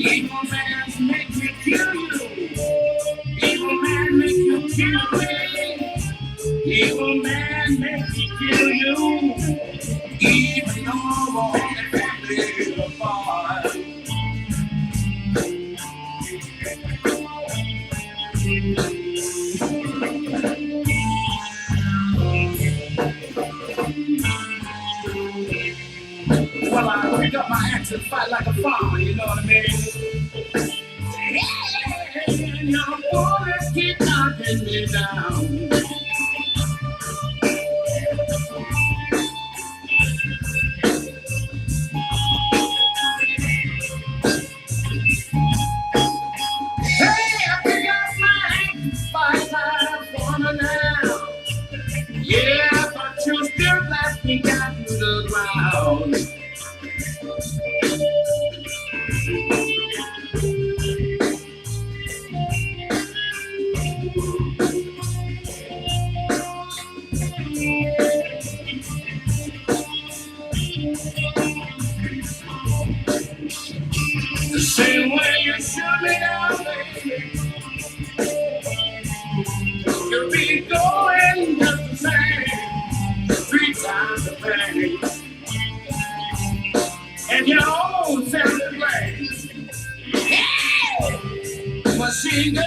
Evil man make me kill you. Evil man make you kill me. Evil man make me kill you. Even though all the family apart. Well, I pick up my axe and fight like a farmer, you know what I mean? And your bullets keep knocking me down. Hey, I pick up my axe, fight like a farmer now. Yeah, but you still left me down to the ground. The same way you shoot me down, baby, you'll be going just the same, 3 times the pain, and your own sense place. Machine gun.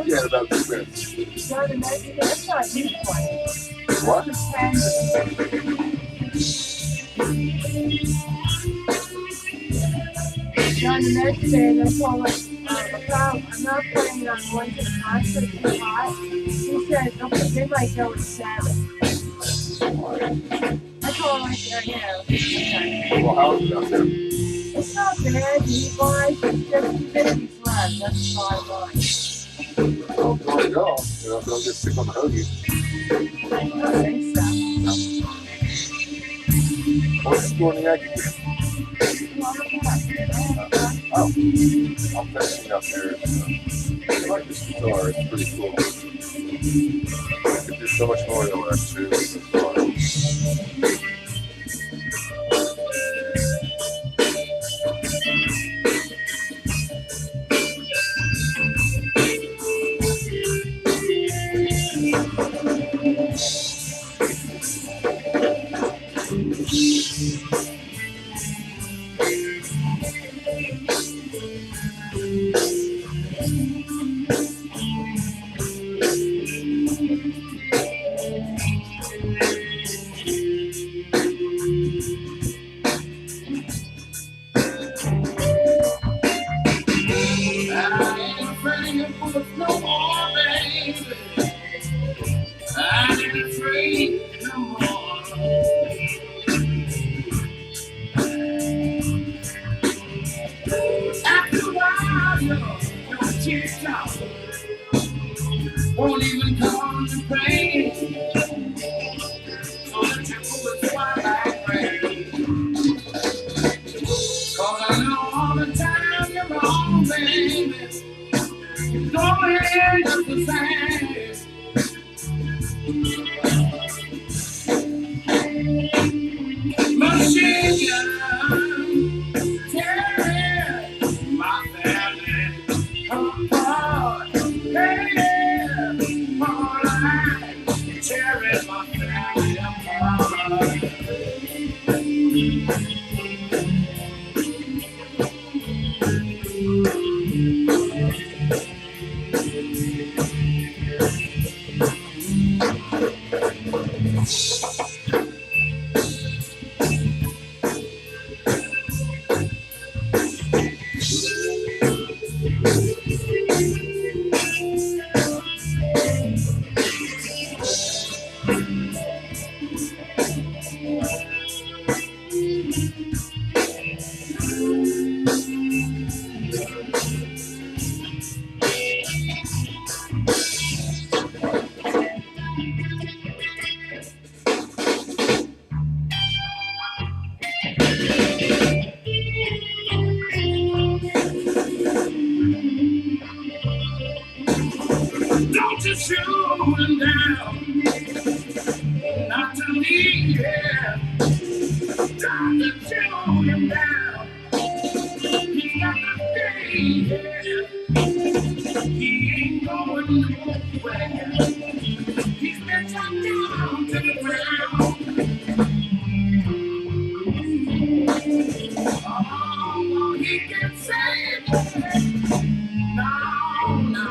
Yeah, in about 2 minutes. That's not you playing. What? John, the next day, they told us, I'm not planning on going to the concert too hot. He said, okay, they might go at 7. I told him, okay. Well, how is it out there? It's not bad, heat-wise, it's just humidity left, that's the bottom line. Well, if you want to go, don't get sick on the hoagie. I don't think so. What's the score in the Yankee game? Oh, I'm finishing up there. I like this guitar, it's pretty cool. I could do so much more than what I do with this guitar. Won't even come to pray. So the temple is twilight rain. Cause I know all the time you're wrong, baby. You go ahead just the same. Machine gun, tearing my family apart. Tearing my family apart. Don't you shoot him down, not to me, yeah. Don't you shoot him down, he's got to stay, yeah. He ain't going nowhere, he's been shot down to the ground. Oh, he can save me, no, no.